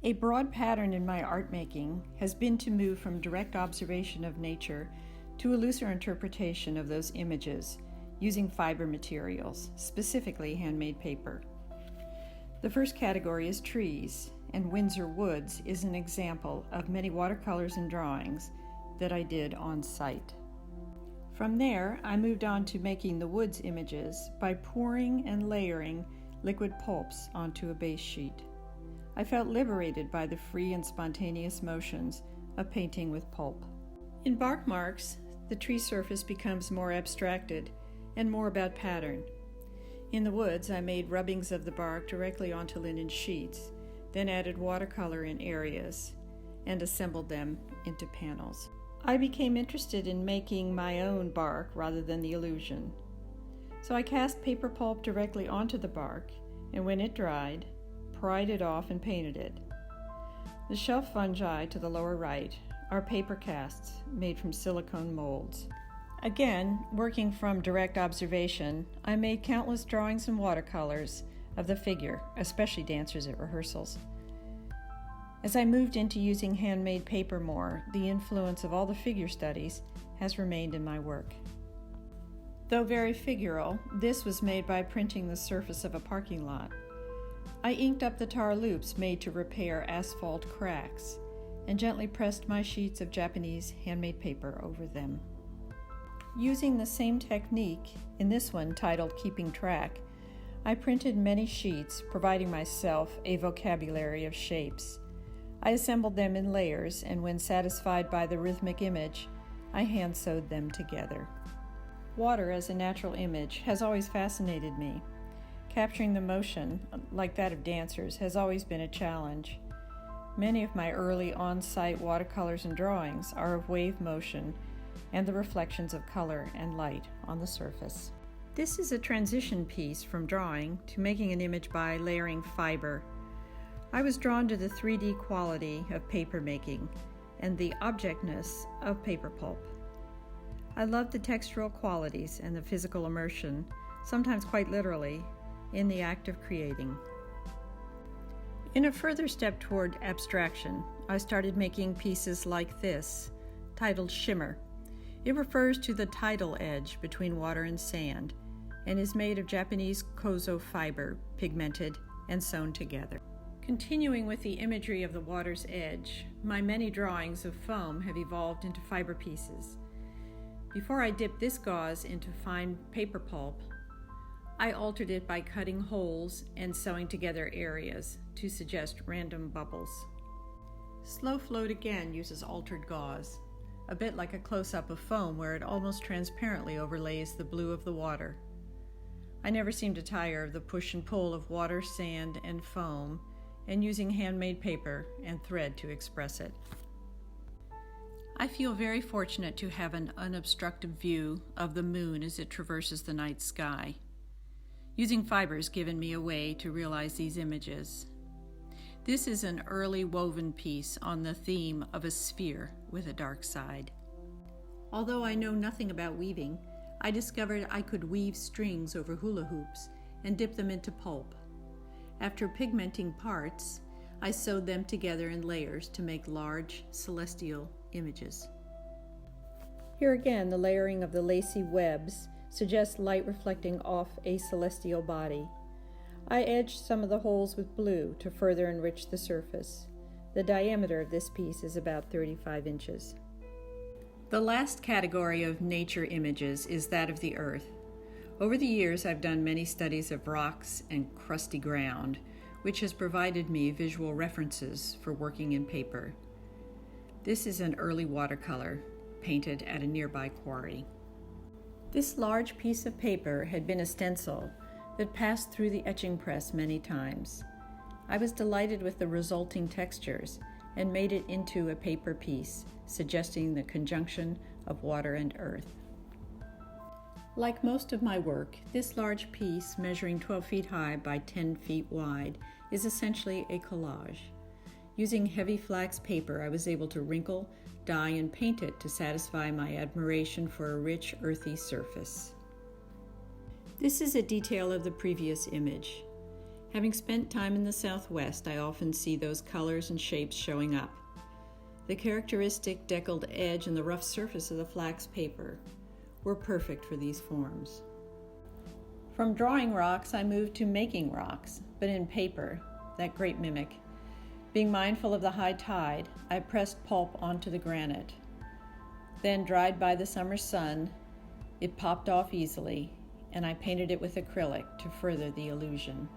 A broad pattern in my art making has been to move from direct observation of nature to a looser interpretation of those images using fiber materials, specifically handmade paper. The first category is trees, and Windsor Woods is an example of many watercolors and drawings that I did on site. From there, I moved on to making the woods images by pouring and layering liquid pulps onto a base sheet. I felt liberated by the free and spontaneous motions of painting with pulp. In bark marks, the tree surface becomes more abstracted and more about pattern. In the woods, I made rubbings of the bark directly onto linen sheets, then added watercolor in areas and assembled them into panels. I became interested in making my own bark rather than the illusion. So I cast paper pulp directly onto the bark, and when it dried, pried it off and painted it. The shelf fungi to the lower right are paper casts made from silicone molds. Again, working from direct observation, I made countless drawings and watercolors of the figure, especially dancers at rehearsals. As I moved into using handmade paper more, the influence of all the figure studies has remained in my work. Though very figural, this was made by printing the surface of a parking lot. I inked up the tar loops made to repair asphalt cracks and gently pressed my sheets of Japanese handmade paper over them. Using the same technique, in this one titled Keeping Track, I printed many sheets, providing myself a vocabulary of shapes. I assembled them in layers, and when satisfied by the rhythmic image, I hand-sewed them together. Water as a natural image has always fascinated me. Capturing the motion, like that of dancers, has always been a challenge. Many of my early on-site watercolors and drawings are of wave motion and the reflections of color and light on the surface. This is a transition piece from drawing to making an image by layering fiber. I was drawn to the 3D quality of paper making and the objectness of paper pulp. I loved the textural qualities and the physical immersion, sometimes quite literally, in the act of creating. In a further step toward abstraction, I started making pieces like this, titled Shimmer. It refers to the tidal edge between water and sand and is made of Japanese kozo fiber, pigmented and sewn together. Continuing with the imagery of the water's edge, my many drawings of foam have evolved into fiber pieces. Before I dipped this gauze into fine paper pulp, I altered it by cutting holes and sewing together areas to suggest random bubbles. Slow Float again uses altered gauze, a bit like a close-up of foam where it almost transparently overlays the blue of the water. I never seem to tire of the push and pull of water, sand, and foam, and using handmade paper and thread to express it. I feel very fortunate to have an unobstructed view of the moon as it traverses the night sky. Using fiber has given me a way to realize these images. This is an early woven piece on the theme of a sphere with a dark side. Although I know nothing about weaving, I discovered I could weave strings over hula hoops and dip them into pulp. After pigmenting parts, I sewed them together in layers to make large celestial images. Here again, the layering of the lacy webs suggests light reflecting off a celestial body. I edged some of the holes with blue to further enrich the surface. The diameter of this piece is about 35 inches. The last category of nature images is that of the earth. Over the years, I've done many studies of rocks and crusty ground, which has provided me visual references for working in paper. This is an early watercolor, painted at a nearby quarry. This large piece of paper had been a stencil that passed through the etching press many times. I was delighted with the resulting textures and made it into a paper piece, suggesting the conjunction of water and earth. Like most of my work, this large piece, measuring 12 feet high by 10 feet wide, is essentially a collage. Using heavy flax paper, I was able to wrinkle, dye, and paint it to satisfy my admiration for a rich, earthy surface. This is a detail of the previous image. Having spent time in the Southwest, I often see those colors and shapes showing up. The characteristic deckled edge and the rough surface of the flax paper were perfect for these forms. From drawing rocks, I moved to making rocks, but in paper, that great mimic. Being mindful of the high tide, I pressed pulp onto the granite. Then, dried by the summer sun, it popped off easily, and I painted it with acrylic to further the illusion.